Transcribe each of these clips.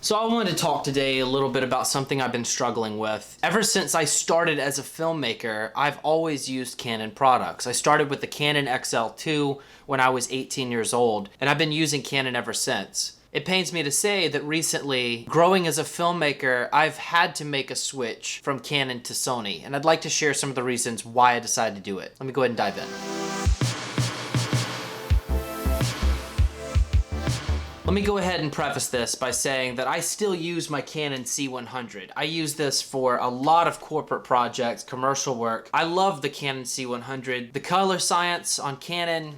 So I wanted to talk today a little bit about something I've been struggling with. Ever since I started as a filmmaker, I've always used Canon products. I started with the Canon XL2 when I was 18 years old, and I've been using Canon ever since. It pains me to say that recently, growing as a filmmaker, I've had to make a switch from Canon to Sony, and I'd like to share some of the reasons why I decided to do it. Let me go ahead and dive in. Let me go ahead and preface this by saying that I still use my Canon C100. I use this for a lot of corporate projects, commercial work. I love the Canon C100. The color science on Canon,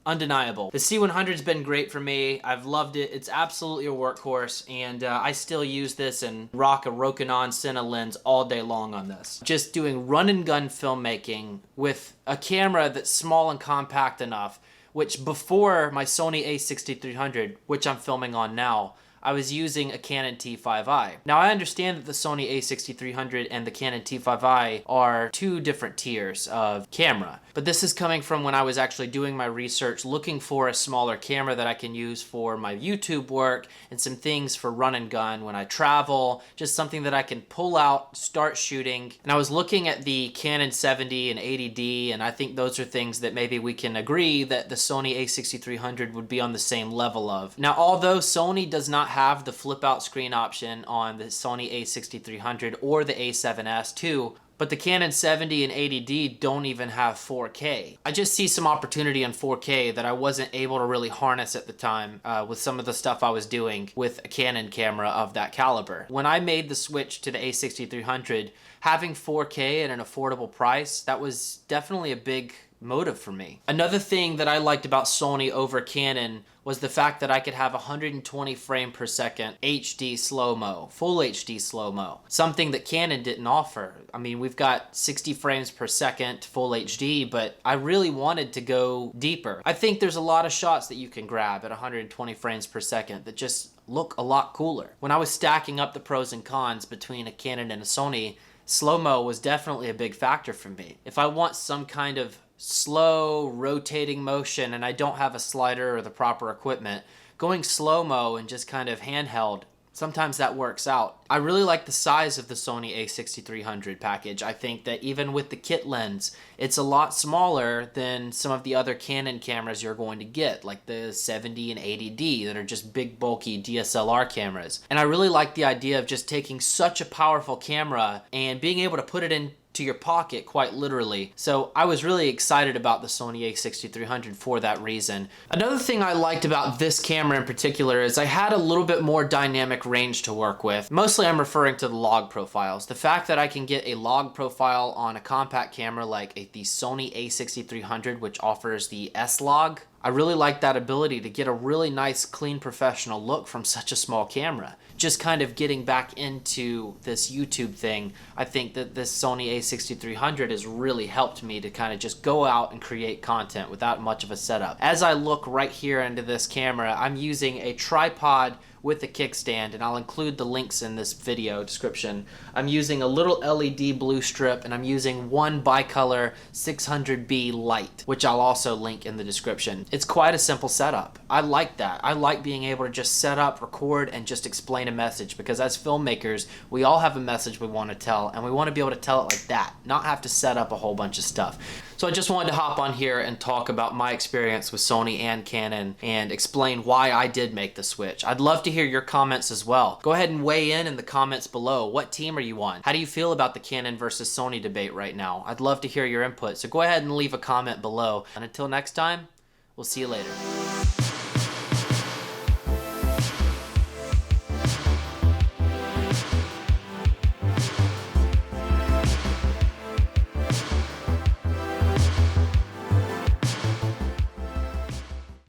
undeniable. The C100's been great for me. I've loved it. It's absolutely a workhorse, and I still use this and rock a Rokinon Cine lens all day long on this. Just doing run and gun filmmaking with a camera that's small and compact enough, which before my Sony a6300, which I'm filming on now, I was using a Canon T5i. Now I understand that the Sony a6300 and the Canon T5i are two different tiers of camera, but this is coming from when I was actually doing my research, looking for a smaller camera that I can use for my YouTube work and some things for run and gun when I travel, just something that I can pull out, start shooting. And I was looking at the Canon 70 and 80D, and I think those are things that maybe we can agree that the Sony a6300 would be on the same level of. Now, although Sony does not have the flip out screen option on the Sony a6300 or the a7S II, but the Canon 70 and 80D don't even have 4K. I just see some opportunity in 4K that I wasn't able to really harness at the time with some of the stuff I was doing with a Canon camera of that caliber. When I made the switch to the a6300, having 4K at an affordable price, that was definitely a big motive for me. Another thing that I liked about Sony over Canon was the fact that I could have 120 frame per second HD slow-mo, full HD slow-mo, something that Canon didn't offer. I mean, we've got 60 frames per second full HD, but I really wanted to go deeper. I think there's a lot of shots that you can grab at 120 frames per second that just look a lot cooler. When I was stacking up the pros and cons between a Canon and a Sony, slow-mo was definitely a big factor for me. If I want some kind of slow rotating motion and I don't have a slider or the proper equipment, going slow-mo and just kind of handheld, sometimes that works out. I really like the size of the Sony a6300 package. I think that even with the kit lens, it's a lot smaller than some of the other Canon cameras you're going to get, like the 70 and 80D that are just big bulky DSLR cameras. And I really like the idea of just taking such a powerful camera and being able to put it in to your pocket, quite literally. So I was really excited about the Sony a6300 for that reason. Another thing I liked about this camera in particular is I had a little bit more dynamic range to work with. Mostly I'm referring to the log profiles. The fact that I can get a log profile on a compact camera like the Sony a6300, which offers the S-Log, I really like that ability to get a really nice, clean, professional look from such a small camera. Just kind of getting back into this YouTube thing, I think that this Sony a6300 has really helped me to kind of just go out and create content without much of a setup. As I look right here into this camera, I'm using a tripod with a kickstand, and I'll include the links in this video description. I'm using a little LED blue strip, and I'm using one bicolor 600B light, which I'll also link in the description. It's quite a simple setup. I like that. I like being able to just set up, record, and just explain a message, because as filmmakers, we all have a message we want to tell, and we want to be able to tell it like that, not have to set up a whole bunch of stuff. So I just wanted to hop on here and talk about my experience with Sony and Canon and explain why I did make the switch. I'd love to hear your comments as well. Go ahead and weigh in the comments below. What team are you on? How do you feel about the Canon versus Sony debate right now? I'd love to hear your input, so go ahead and leave a comment below. And until next time, we'll see you later.